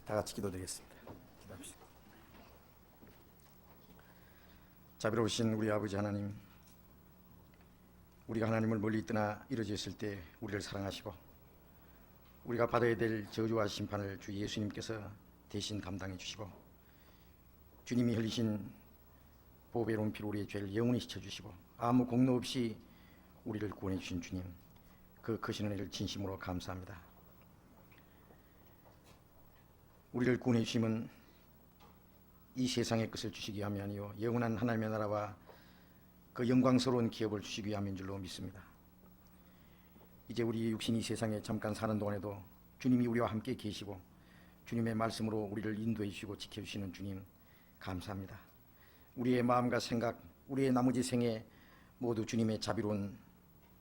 다 같이 기도드리겠습니다. 기도합시다. 자비로우신 우리 아버지 하나님, 우리가 하나님을 멀리 떠나 이루어졌을 때 우리를 사랑하시고 우리가 받아야 될 저주와 심판을 주 예수님께서 대신 감당해 주시고 주님이 흘리신 보배로운 피로 우리의 죄를 영원히 씻어주시고 아무 공로 없이 우리를 구원해 주신 주님, 그 크신 은혜를 진심으로 감사합니다. 우리를 구원해 주심은 이 세상의 것을 주시기 위함이 아니요 영원한 하나님의 나라와 그 영광스러운 기업을 주시기 위함인 줄로 믿습니다. 이제 우리 육신이 세상에 잠깐 사는 동안에도 주님이 우리와 함께 계시고 주님의 말씀으로 우리를 인도해 주시고 지켜주시는 주님 감사합니다. 우리의 마음과 생각, 우리의 나머지 생에 모두 주님의 자비로운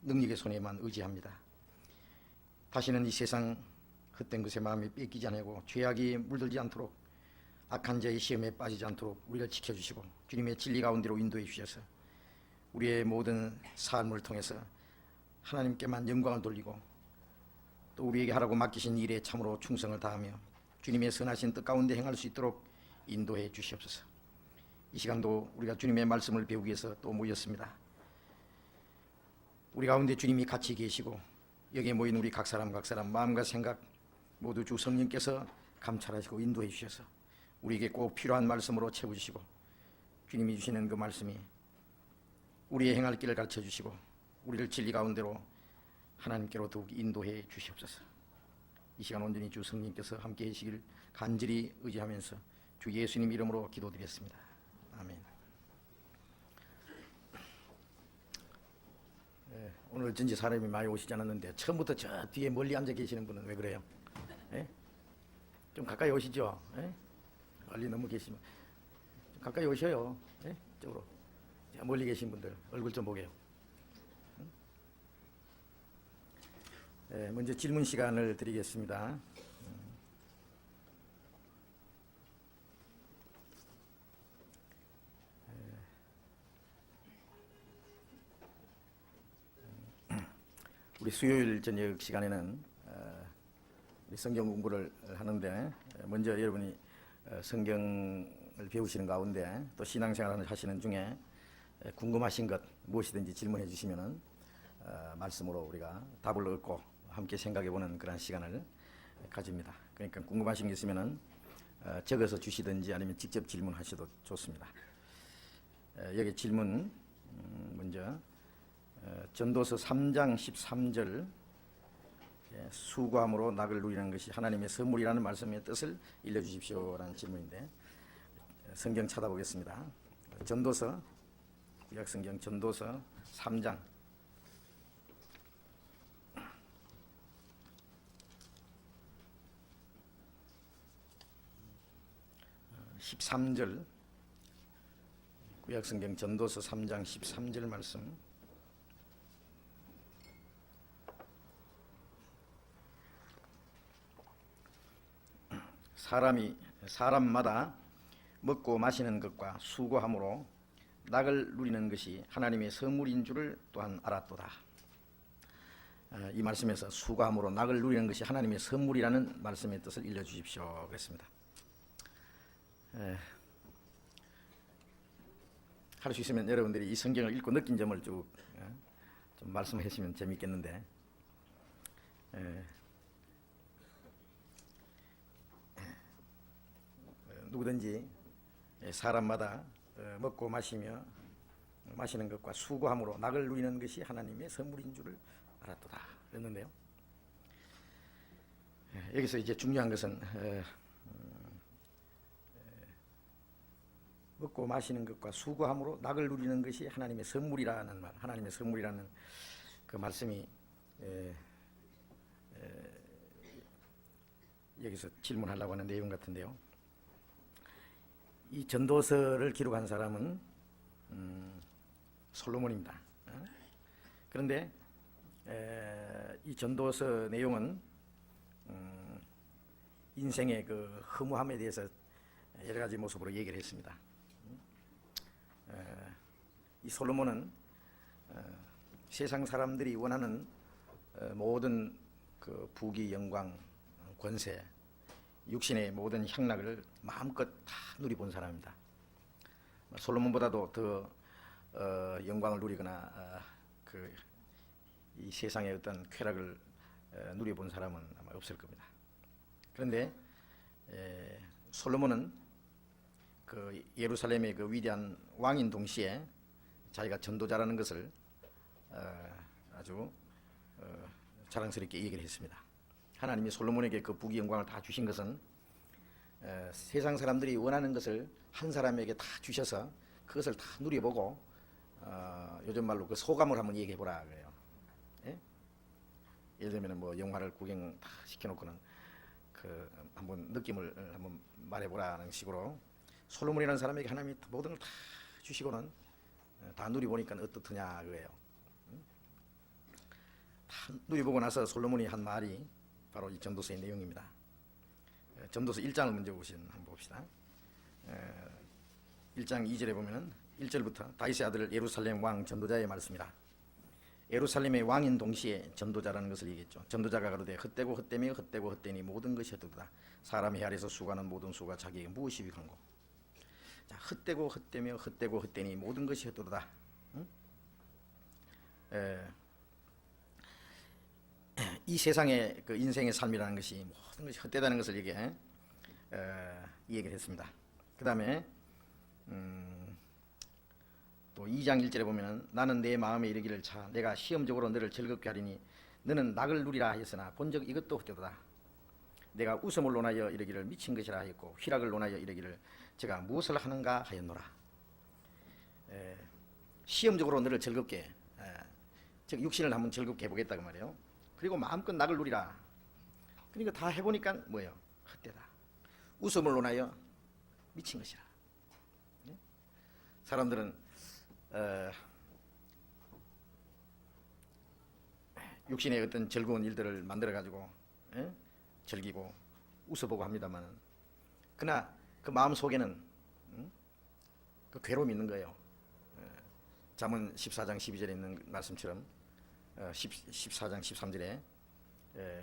능력의 손에만 의지합니다. 다시는 이 세상 헛된 것에 마음이 뺏기지 않고 죄악이 물들지 않도록 악한 자의 시험에 빠지지 않도록 우리를 지켜주시고 주님의 진리 가운데로 인도해 주셔서 우리의 모든 삶을 통해서 하나님께만 영광을 돌리고 또 우리에게 하라고 맡기신 일에 참으로 충성을 다하며 주님의 선하신 뜻 가운데 행할 수 있도록 인도해 주시옵소서. 이 시간도 우리가 주님의 말씀을 배우기 위해서 또 모였습니다. 우리 가운데 주님이 같이 계시고 여기에 모인 우리 각 사람 마음과 생각 모두 주 성령께서 감찰하시고 인도해 주셔서 우리에게 꼭 필요한 말씀으로 채워주시고 주님이 주시는 그 말씀이 우리의 행할 길을 가르쳐 주시고 우리를 진리 가운데로 하나님께로 더욱 인도해 주시옵소서. 이 시간 온전히 주 성령께서 함께 하시길 간절히 의지하면서 주 예수님 이름으로 기도드렸습니다. 아멘. 오늘 어쩐지 사람이 많이 오시지 않았는데 처음부터 저 뒤에 멀리 앉아 계시는 분은 왜 그래요? 좀 가까이 오시죠. 멀리 너무 계시면 좀 가까이 오셔요. 이쪽으로. 멀리 계신 분들 얼굴 좀 보게요. 먼저 질문 시간을 드리겠습니다. 우리 수요일 저녁 시간에는 우리 성경 공부를 하는데 먼저 여러분이 성경을 배우시는 가운데 또 신앙생활을 하시는 중에 궁금하신 것 무엇이든지 질문해 주시면은 말씀으로 우리가 답을 얻고 함께 생각해 보는 그런 시간을 가집니다. 그러니까 궁금하신 게 있으면은 적어서 주시든지 아니면 직접 질문하셔도 좋습니다. 여기 질문 먼저 전도서 3장 13절 수고함으로 낙을 누리는 것이 하나님의 선물이라는 말씀의 뜻을 일러주십시오라는 질문인데 성경 찾아보겠습니다. 전도서 구약성경 전도서 3장 13절 구약성경 전도서 3장 13절 말씀. 사람마다 먹고 마시는 것과 수고함으로 낙을 누리는 것이 하나님의 선물인 줄을 또한 알았도다. 이 말씀에서 수고함으로 낙을 누리는 것이 하나님의 선물이라는 말씀의 뜻을 일러주십시오 그랬습니다. 할 수 있으면 여러분들이 이 성경을 읽고 느낀 점을 쭉 좀 말씀해 주시면 재밌겠는데 누구든지 사람마다 먹고 마시며 마시는 것과 수고함으로 낙을 누리는 것이 하나님의 선물인 줄을 알았도다 그랬는데요. 여기서 이제 중요한 것은 먹고 마시는 것과 수고함으로 낙을 누리는 것이 하나님의 선물이라는 말, 하나님의 선물이라는 그 말씀이 여기서 질문하려고 하는 내용 같은데요. 이 전도서를 기록한 사람은 솔로몬입니다. 그런데 이 전도서 내용은 인생의 그 허무함에 대해서 여러 가지 모습으로 얘기를 했습니다. 이 솔로몬은 세상 사람들이 원하는 모든 그 부귀, 영광, 권세 육신의 모든 향락을 마음껏 다 누리본 사람입니다. 솔로몬보다도 더 영광을 누리거나 이 세상의 어떤 쾌락을 누려본 사람은 아마 없을 겁니다. 그런데 솔로몬은 그 예루살렘의 그 위대한 왕인 동시에 자기가 전도자라는 것을 아주 자랑스럽게 얘기를 했습니다. 하나님이 솔로몬에게 그 부귀 영광을 다 주신 것은 세상 사람들이 원하는 것을 한 사람에게 다 주셔서 그것을 다 누려보고 요즘 말로 그 소감을 한번 얘기해 보라 그래요. 예? 예를 들면 뭐 영화를 구경 다 시켜놓고는 그 한번 느낌을 한번 말해보라는 식으로 솔로몬이라는 사람에게 하나님이 모든 걸 다 주시고는 다 누려보니까 어떻더냐 그래요. 다 누려보고 나서 솔로몬이 한 말이 바로 이 전도서의 내용입니다. 전도서 1장을 먼저 한번 봅시다. 1장 2절에 보면은 1절부터 다윗의 아들 예루살렘 왕 전도자의 말씀이라. 예루살렘의 왕인 동시에 전도자라는 것을 얘기했죠. 전도자가 가로되 헛되고 헛되며 헛되고 헛되니 모든 것이 헛되도다. 사람의 아래서 수고하는 모든 수가 자기에게 무엇이 유익한고. 자, 헛되고 헛되며 헛되고 헛되니 모든 것이 헛되도다. 응? 이 세상의 그 인생의 삶이라는 것이 모든 것이 헛되다는 것을 얘기를 했습니다. 그 다음에 또 2장 1절에 보면 나는 내 마음에 이르기를 차 내가 시험적으로 너를 즐겁게 하리니 너는 낙을 누리라 하였으나 본적 이것도 헛되도다. 내가 웃음을 논하여 이르기를 미친 것이라 하였고 희락을 논하여 이르기를 제가 무엇을 하는가 하였노라. 시험적으로 너를 즐겁게 즉 육신을 한번 즐겁게 해보겠다 그 말이에요. 그리고 마음껏 낙을 누리라. 그러니까 다 해보니까 뭐예요? 헛되다. 웃음을 논하여 미친 것이라. 사람들은 육신의 어떤 즐거운 일들을 만들어 가지고 즐기고 웃어보고 합니다만, 그러나 그 마음 속에는 그 괴로움이 있는 거예요. 잠언 14장 12절에 있는 말씀처럼 14장 13절에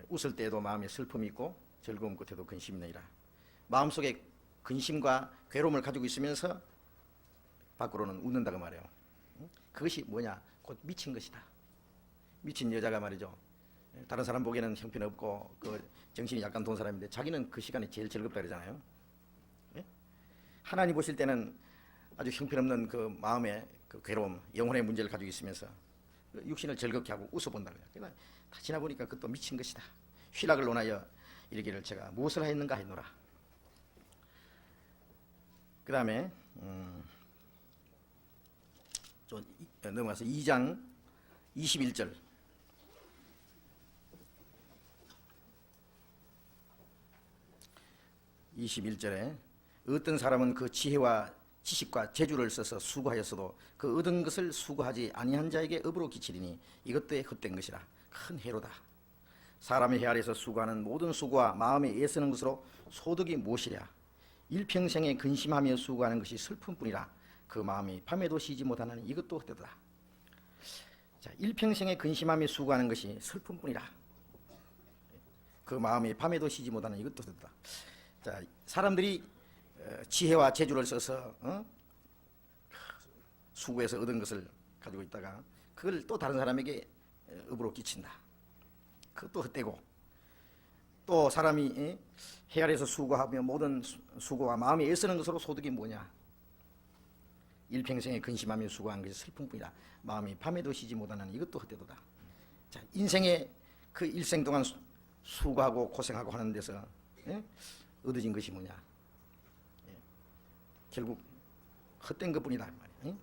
웃을 때에도 마음에 슬픔이 있고 즐거움 끝에도 근심이 있느니라. 마음속에 근심과 괴로움을 가지고 있으면서 밖으로는 웃는다고 말해요. 그것이 뭐냐? 곧 미친 것이다. 미친 여자가 말이죠. 다른 사람 보기에는 형편없고 그 정신이 약간 돈 사람인데 자기는 그 시간이 제일 즐겁다 그러잖아요. 하나님 보실 때는 아주 형편없는 그 마음의 그 괴로움, 영혼의 문제를 가지고 있으면서 육신을 즐겁게 하고 웃어본다. 그러니까 다 지나보니까 그것도 미친 것이다. 희락을 논하여 이르기를 제가 무엇을 하였는가 했노라. 그 다음에 좀 넘어가서 2장 21절. 21절에 어떤 사람은 그 지혜와 지식과 재주를 써서 수고하였어도 그 얻은 것을 수고하지 아니한 자에게 업으로 끼치리니 이것도 헛된 것이라. 큰 해로다. 사람의 해 아래서 수고하는 모든 수고와 마음에 애쓰는 것으로 소득이 무엇이랴. 일평생에 근심하며 수고하는 것이 슬픔뿐이라. 그 마음이 밤에도 쉬지 못하는 이것도 헛되다. 자, 일평생에 근심하며 수고하는 것이 슬픔뿐이라. 그 마음이 밤에도 쉬지 못하는 이것도 헛되다. 자, 사람들이 지혜와 재주를 써서 수고해서 얻은 것을 가지고 있다가 그걸 또 다른 사람에게 업으로 끼친다. 그것도 헛되고, 또 사람이 해 아래서 수고하며 모든 수고와 마음이 애쓰는 것으로 소득이 뭐냐? 일평생에 근심하며 수고하는 것이 슬픔뿐이라. 마음이 밤에도 쉬지 못하는 이것도 헛되도다. 자, 인생의 그 일생 동안 수고하고 고생하고 하는 데서 얻어진 것이 뭐냐? 결국 헛된 것뿐이다 말이에요.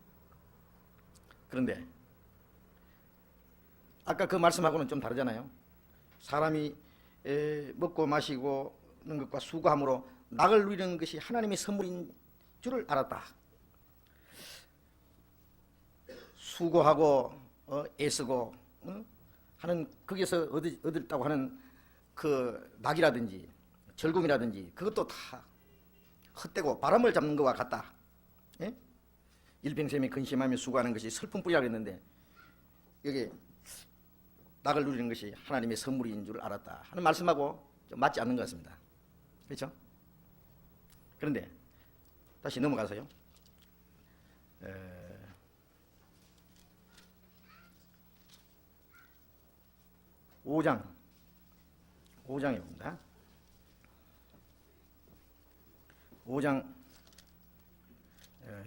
그런데 아까 그 말씀하고는 좀 다르잖아요. 사람이 먹고 마시고 하는 것과 수고함으로 낙을 누리는 것이 하나님의 선물인 줄을 알았다. 수고하고 애쓰고 하는 거기서 얻었다고 하는 그 낙이라든지 즐거움이라든지 그것도 다 헛되고 바람을 잡는 것과 같다. 예? 일평생에 근심하며 수고하는 것이 슬픔뿐이라고 했는데 여기 낙을 누리는 것이 하나님의 선물인 줄 알았다 하는 말씀하고 좀 맞지 않는 것 같습니다. 그렇죠? 그런데 다시 넘어가서요. 5장에 봅니다. 5장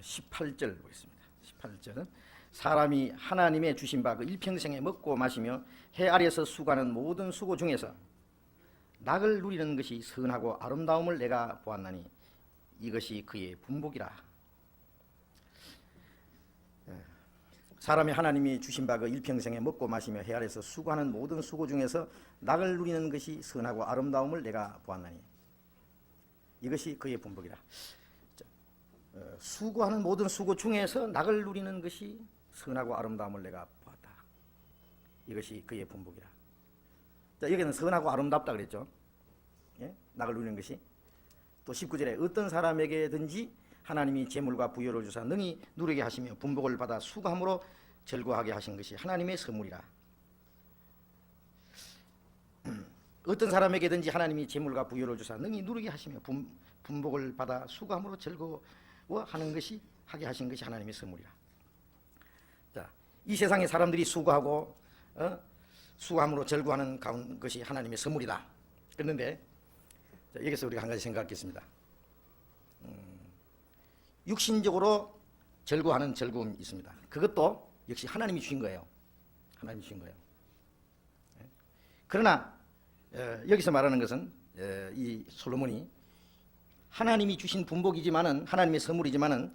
18절 보겠습니다. 18절은 사람이 하나님의 주신 바 그 일평생에 먹고 마시며 해 아래에서 수고하는 모든 수고 중에서 낙을 누리는 것이 선하고 아름다움을 내가 보았나니 이것이 그의 분복이라. 사람이 하나님이 주신 바 그 일평생에 먹고 마시며 해 아래에서 수고하는 모든 수고 중에서 낙을 누리는 것이 선하고 아름다움을 내가 보았나니 이것이 그의 분복이라. 수고하는 모든 수고 중에서 낙을 누리는 것이 선하고 아름다움을 내가 보았다. 이것이 그의 분복이라. 자, 여기는 선하고 아름답다 그랬죠. 예? 낙을 누리는 것이. 또 19절에 어떤 사람에게든지 하나님이 재물과 부여를 주사 능히 누리게 하시며 분복을 받아 수고함으로 즐거워하게 하신 것이 하나님의 선물이라. 어떤 사람에게든지 하나님이 재물과 부여를 주사 능히 누리게 하시며 분복을 받아 수고함으로 즐거워하는 것이 하게 하신 것이 하나님의 선물이라. 자, 이 세상에 사람들이 수고하고 수고함으로 즐거워하는 것이 하나님의 선물이다. 그런데 여기서 우리가 한 가지 생각하겠습니다. 육신적으로 즐거워하는 즐거움이 있습니다. 그것도 역시 하나님이 주신 거예요. 하나님이 주신 거예요. 그러나 여기서 말하는 것은 이 솔로몬이 하나님이 주신 분복이지만은 하나님의 선물이지만은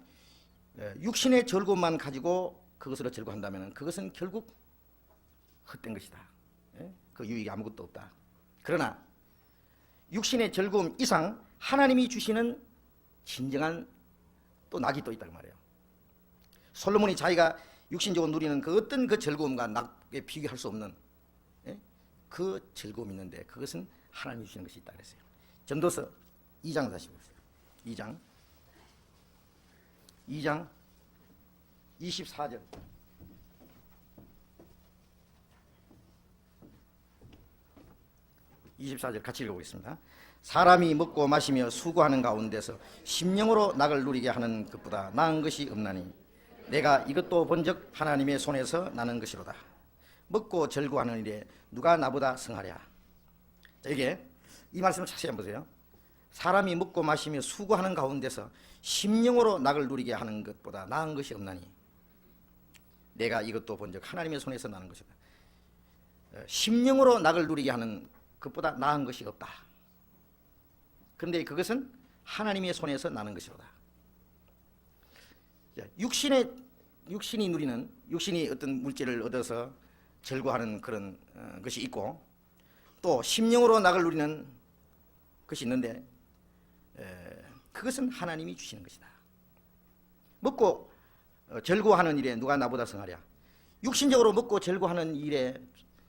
육신의 즐거움만 가지고 그것으로 즐거워한다면 그것은 결국 헛된 것이다. 그 유익이 아무것도 없다. 그러나 육신의 즐거움 이상 하나님이 주시는 진정한 또 낙이 또 있다고 말해요. 솔로몬이 자기가 육신적으로 누리는 그 어떤 그 즐거움과 낙에 비교할 수 없는 그 즐거움이 있는데 그것은 하나님이 주시는 것이 있다 그랬어요. 전도서 2장 다시 보세요. 2장 24절. 24절 같이 읽어보겠습니다. 사람이 먹고 마시며 수고하는 가운데서 심령으로 낙을 누리게 하는 것보다 나은 것이 없나니 내가 이것도 본즉 하나님의 손에서 나는 것이로다. 먹고 즐거워하는 일에 누가 나보다 성하랴. 자, 이게 이 말씀을 자세히 한번 보세요. 사람이 먹고 마시며 수고하는 가운데서 심령으로 낙을 누리게 하는 것보다 나은 것이 없나니 내가 이것도 본즉 하나님의 손에서 나는 것이다. 심령으로 낙을 누리게 하는 것보다 나은 것이 없다. 그런데 그것은 하나님의 손에서 나는 것이로다. 육신이 누리는 육신이 어떤 물질을 얻어서 즐거워하는 그런 것이 있고 또 심령으로 낙을 누리는 것이 있는데 그것은 하나님이 주시는 것이다. 먹고 즐거워하는 일에 누가 나보다 성하랴. 육신적으로 먹고 즐거워하는 일에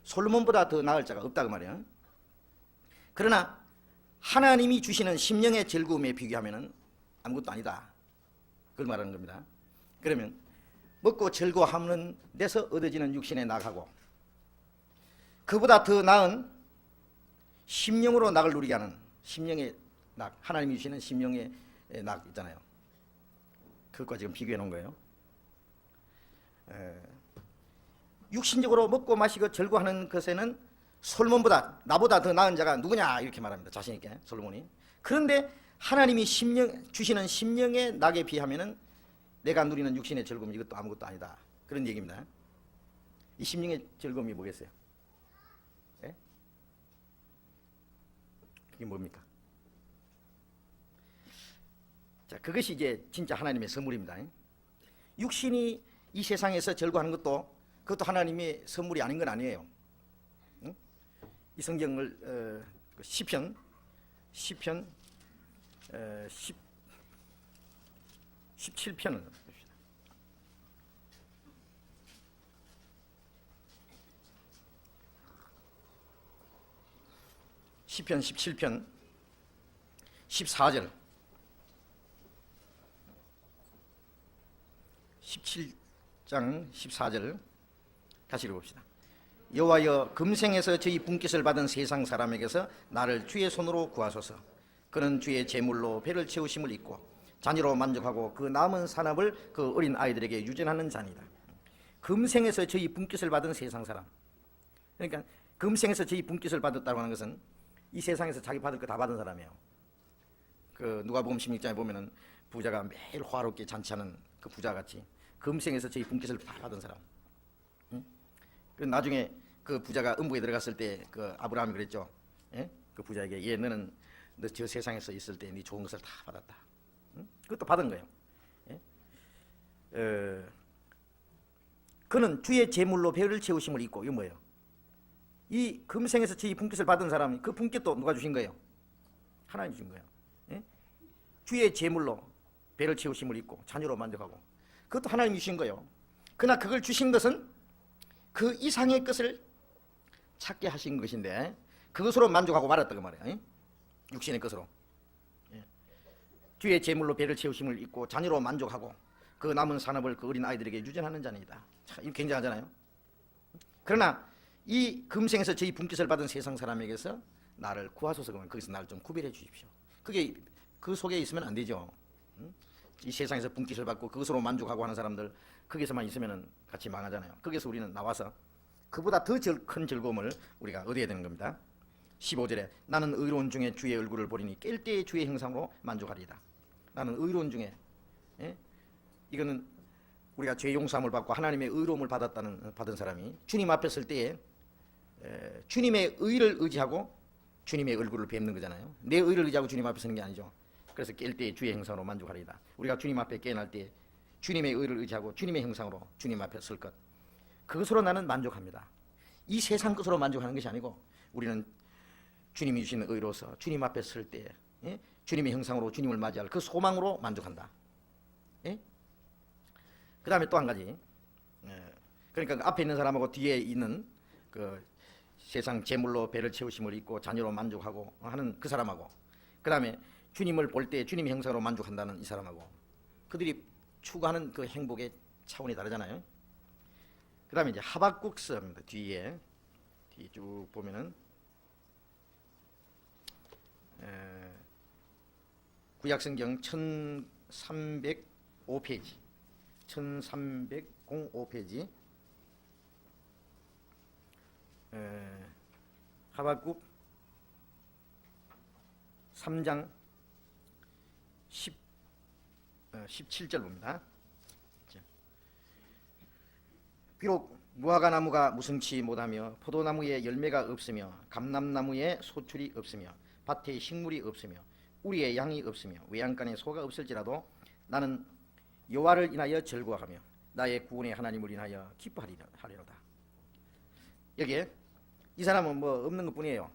솔로몬보다 더 나을 자가 없다고 말이야. 그러나 하나님이 주시는 심령의 즐거움에 비교하면 아무것도 아니다. 그걸 말하는 겁니다. 그러면 먹고 즐거워하는 데서 얻어지는 육신의 낙하고 그보다 더 나은 심령으로 낙을 누리게 하는 심령의 낙, 하나님이 주시는 심령의 낙 있잖아요. 그것과 지금 비교해 놓은 거예요. 육신적으로 먹고 마시고 즐거워하는 것에는 솔몬보다 나보다 더 나은 자가 누구냐 이렇게 말합니다. 자신 있게 솔로몬이. 그런데 하나님이 주시는 심령의 낙에 비하면은 내가 누리는 육신의 즐거움 이것도 아무것도 아니다. 그런 얘기입니다. 이 심령의 즐거움이 뭐겠어요? 예? 그게 뭡니까? 자, 그것이 이제 진짜 하나님의 선물입니다. 육신이 이 세상에서 즐거워하는 그것도 하나님의 선물이 아닌 건 아니에요. 응? 이 성경을 시편 17편을 봅시다. 시편 17편 14절 17장 14절 다시 읽어봅시다. 여호와여 금생에서 저희 분깃을 받은 세상 사람에게서 나를 주의 손으로 구하소서. 그는 주의 재물로 배를 채우심을 잊고 자녀로 만족하고 그 남은 산업을 그 어린 아이들에게 유전하는 자니다. 금생에서 저희 분깃을 받은 세상 사람. 그러니까 금생에서 저희 분깃을 받았다고 하는 것은 이 세상에서 자기 받을 거 다 받은 사람이에요. 그 누가복음 16장에 보면은 부자가 매일 화롭게 잔치하는 그 부자같이 금생에서 저희 분깃을 다 받은 사람. 응? 그 나중에 그 부자가 음부에 들어갔을 때 그 아브라함이 그랬죠. 예? 그 부자에게 예 너는 너 저 세상에서 있을 때 네 좋은 것을 다 받았다. 응? 그것도 받은 거예요. 예? 그는 주의 재물로 배를 채우심을 잊고 이거 뭐예요? 이 금생에서 저희 분깃을 받은 사람이 그 분깃도 누가 주신 거예요? 하나님 주신 거예요. 예? 주의 재물로 배를 채우심을 잊고 자녀로 만족하고 그것도 하나님이 주신 거예요. 그러나 그걸 주신 것은 그 이상의 것을 찾게 하신 것인데 그것으로 만족하고 말았다 그 말이에요. 예? 육신의 것으로. 예. 주의 재물로 배를 채우심을 잊고 자녀로 만족하고 그 남은 산업을 그 어린 아이들에게 유전하는 자니다. 참 이거 굉장하잖아요. 그러나 이 금생에서 저희 분깃을 받은 세상 사람에게서 나를 구하소서 그러면 거기서 나를 좀 구별해 주십시오. 그게 그 속에 있으면 안 되죠. 이 세상에서 분깃을 받고 그것으로 만족하고 하는 사람들 거기서만 있으면 같이 망하잖아요. 거기서 우리는 나와서 그보다 더 큰 즐거움을 우리가 얻어야 되는 겁니다. 15절에 나는 의로운 중에 주의 얼굴을 보리니 깰 때의 주의 형상으로 만족하리이다. 나는 의로운 중에 이거는 우리가 죄 용서함을 받고 하나님의 의로움을 받은 사람이 주님 앞에 설 때에 주님의 의를 의지하고 주님의 얼굴을 뵙는 거잖아요. 내 의를 의지하고 주님 앞에 서는 게 아니죠. 그래서 깰 때의 주의 형상으로 만족하리이다. 우리가 주님 앞에 깨어날 때 주님의 의를 의지하고 주님의 형상으로 주님 앞에 설 것, 그것으로 나는 만족합니다. 이 세상 것으로 만족하는 것이 아니고 우리는 주님이 주신 의로서 주님 앞에 설 때 주님의 형상으로 주님을 맞이할 그 소망으로 만족한다. 그 다음에 또 한 가지, 그러니까 그 앞에 있는 사람하고 뒤에 있는 그 세상 재물로 배를 채우심을 잊고 자녀로 만족하고 하는 그 사람하고, 그 다음에 주님을 볼 때 주님의 형상으로 만족한다는 이 사람하고, 그들이 추구하는 그 행복의 차원이 다르잖아요. 그 다음에 이제 하박국서입니다. 뒤에 쭉 보면은 구약성경 1305페이지 1305페이지 하박국 3장 17절 봅니다. 비록 무화과 나무가 무성치 못하며 포도나무에 열매가 없으며 감람나무에 소출이 없으며 밭에 식물이 없으며 우리의 양이 없으며 외양간에 소가 없을지라도 나는 여호와를 인하여 즐거워하며 나의 구원의 하나님을 인하여 기뻐하리로다. 여기에 이 사람은 뭐 없는 것뿐이에요.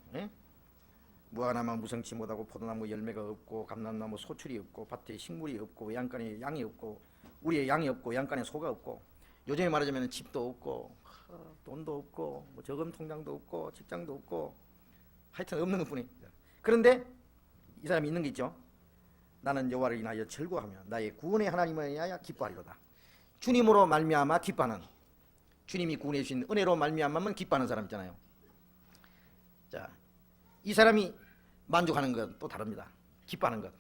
무화과나무 무성치 못하고 포도나무 열매가 없고 감람나무 소출이 없고 밭에 식물이 없고 외양간에 양이 없고 우리의 양이 없고 외양간에 소가 없고, 요즘에 말하자면 집도 없고 돈도 없고 뭐 저금 통장도 없고 직장도 없고 하여튼 없는 것뿐입니다. 그런데 이 사람이 있는 게 있죠. 나는 여호와를 인하여 즐거워하며 나의 구원의 하나님을 인하여 기뻐하리로다. 주님으로 말미암아 기뻐하는, 주님이 구원해 주신 은혜로 말미암아만 기뻐하는 사람 있잖아요. 자, 이 사람이 만족하는 건 또 다릅니다. 기뻐하는 것.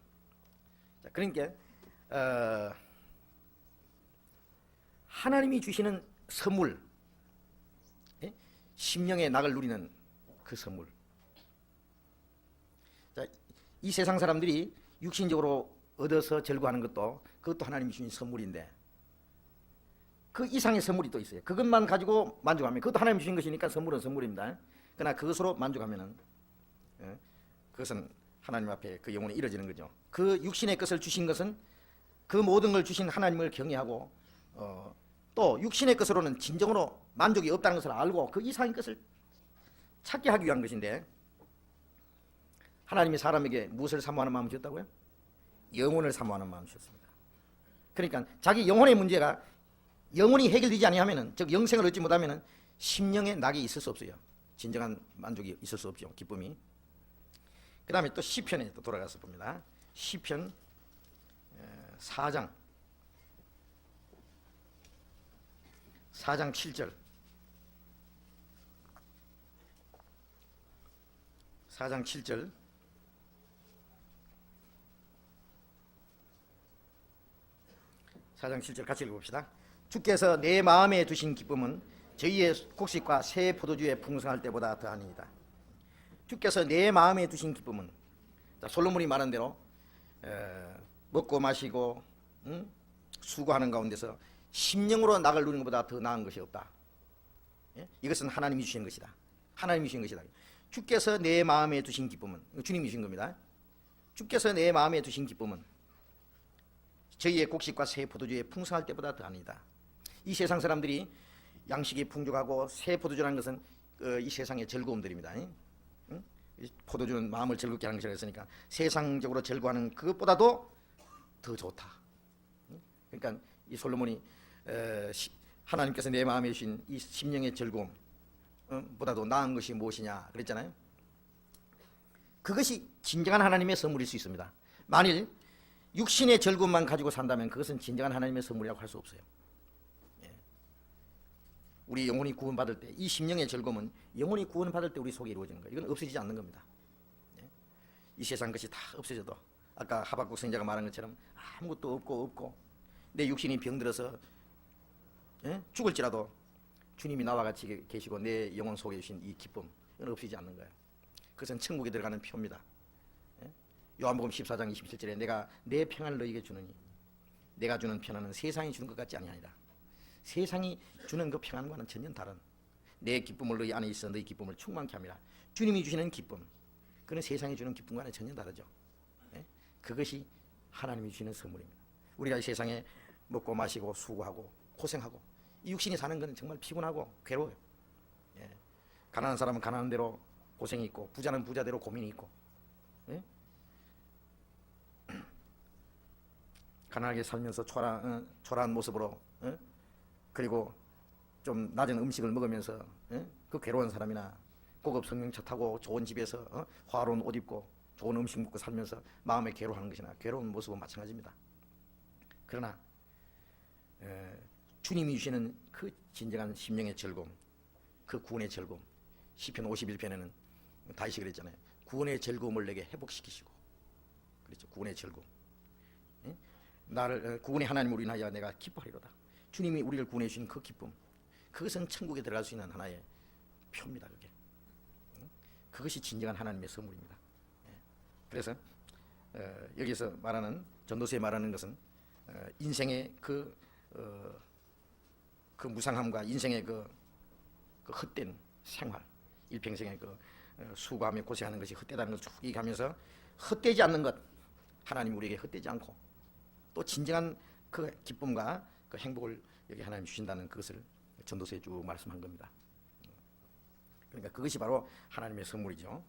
자, 그러니까 하나님이 주시는 선물, 심령의 낙을 누리는 그 선물. 자, 이 세상 사람들이 육신적으로 얻어서 즐거워하는 그것도 하나님이 주신 선물인데 그 이상의 선물이 또 있어요. 그것만 가지고 만족하면 그것도 하나님이 주신 것이니까 선물은 선물입니다. 그러나 그것으로 만족하면은 그것은 하나님 앞에 그 영혼이 이루어지는 거죠. 그 육신의 것을 주신 것은 그 모든 걸 주신 하나님을 경외하고 또 육신의 것으로는 진정으로 만족이 없다는 것을 알고 그 이상의 것을 찾게 하기 위한 것인데, 하나님이 사람에게 무엇을 사모하는 마음을 주셨다고요? 영혼을 사모하는 마음을 주셨습니다. 그러니까 자기 영혼의 문제가 영혼이 해결되지 아니하면은, 즉 영생을 얻지 못하면은 심령의 낙이 있을 수 없어요. 진정한 만족이 있을 수 없죠. 기쁨이. 그 다음에 또 시편에 또 돌아가서 봅니다. 시편 4장 7절 4장 7절 4장 7절 같이 읽어봅시다. 주께서 내 마음에 두신 기쁨은 저희의 곡식과 새 포도주에 풍성할 때보다 더하니이다. 주께서 내 마음에 두신 기쁨은, 자, 솔로몬이 말한 대로 먹고 마시고 수고하는 가운데서 심령으로 낙을 누리는 것보다 더 나은 것이 없다. 예? 이것은 하나님이 주신 것이다. 하나님이 주신 것이다. 주께서 내 마음에 두신 기쁨은, 주님이 주신 겁니다. 주께서 내 마음에 두신 기쁨은 저희의 곡식과 새 포도주에 풍성할 때보다 더하니이다. 이 세상 사람들이 양식이 풍족하고 새 포도주라는 것은 이 세상의 즐거움들입니다. 포도주는 마음을 즐겁게 하는 것이라 했으니까 세상적으로 즐거워하는 그것보다도 더 좋다. 그러니까 이 솔로몬이 하나님께서 내 마음에 주신 이 심령의 즐거움 보다도 나은 것이 무엇이냐 그랬잖아요. 그것이 진정한 하나님의 선물일 수 있습니다. 만일 육신의 즐거움만 가지고 산다면 그것은 진정한 하나님의 선물이라고 할 수 없어요. 우리 영혼이 구원받을 때 이 심령의 즐거움은 영혼이 구원받을 때 우리 속에 이루어지는 거예요. 이건 없어지지 않는 겁니다. 이 세상 것이 다 없어져도 아까 하박국 선지자가 말한 것처럼 아무것도 없고 내 육신이 병들어서 죽을지라도 주님이 나와 같이 계시고 내 영혼 속에 주신 이 기쁨, 이건 없어지지 않는 거예요. 그것은 천국에 들어가는 표입니다. 요한복음 14장 27절에 내가 내 평안을 너희에게 주느니 내가 주는 평안은 세상이 주는 것 같지 아니하니라. 세상이 주는 그 평안과는 전혀 다른 내 기쁨을 너희 안에 있어 너희 기쁨을 충만케 합니다. 주님이 주시는 기쁨, 그는 세상이 주는 기쁨과는 전혀 다르죠. 그것이 하나님이 주시는 선물입니다. 우리가 이 세상에 먹고 마시고 수고하고 고생하고 이 육신이 사는 것은 정말 피곤하고 괴로워요. 가난한 사람은 가난한 대로 고생이 있고 부자는 부자대로 고민이 있고, 가난하게 살면서 초라한 모습으로 그리고 좀 낮은 음식을 먹으면서 그 괴로운 사람이나 고급 승용차 타고 좋은 집에서 화로운 옷 입고 좋은 음식 먹고 살면서 마음에 괴로워하는 것이나 괴로운 모습은 마찬가지입니다. 그러나 주님이 주시는 그 진정한 심령의 즐거움, 그 구원의 즐거움, 시편 51편에는 다윗이 그랬잖아요. 구원의 즐거움을 내게 회복시키시고, 그렇죠. 구원의 즐거움. 나를 구원의 하나님을 인하여 내가 기뻐하리로다. 주님이 우리를 구원해 주신 그 기쁨, 그것은 천국에 들어갈 수 있는 하나의 표입니다. 그게. 그것이 진정한 하나님의 선물입니다. 그래서 여기서 말하는 전도서에 말하는 것은 인생의 그 무상함과 인생의 그 헛된 생활, 일평생의 그 수고하며 고생하는 것이 헛되다는 것을 쭉 얘기하면서 헛되지 않는 것, 하나님이 우리에게 헛되지 않고 또 진정한 그 기쁨과 그 행복을 여기 하나님 주신다는 그것을 전도서에 쭉 말씀한 겁니다. 그러니까 그것이 바로 하나님의 선물이죠.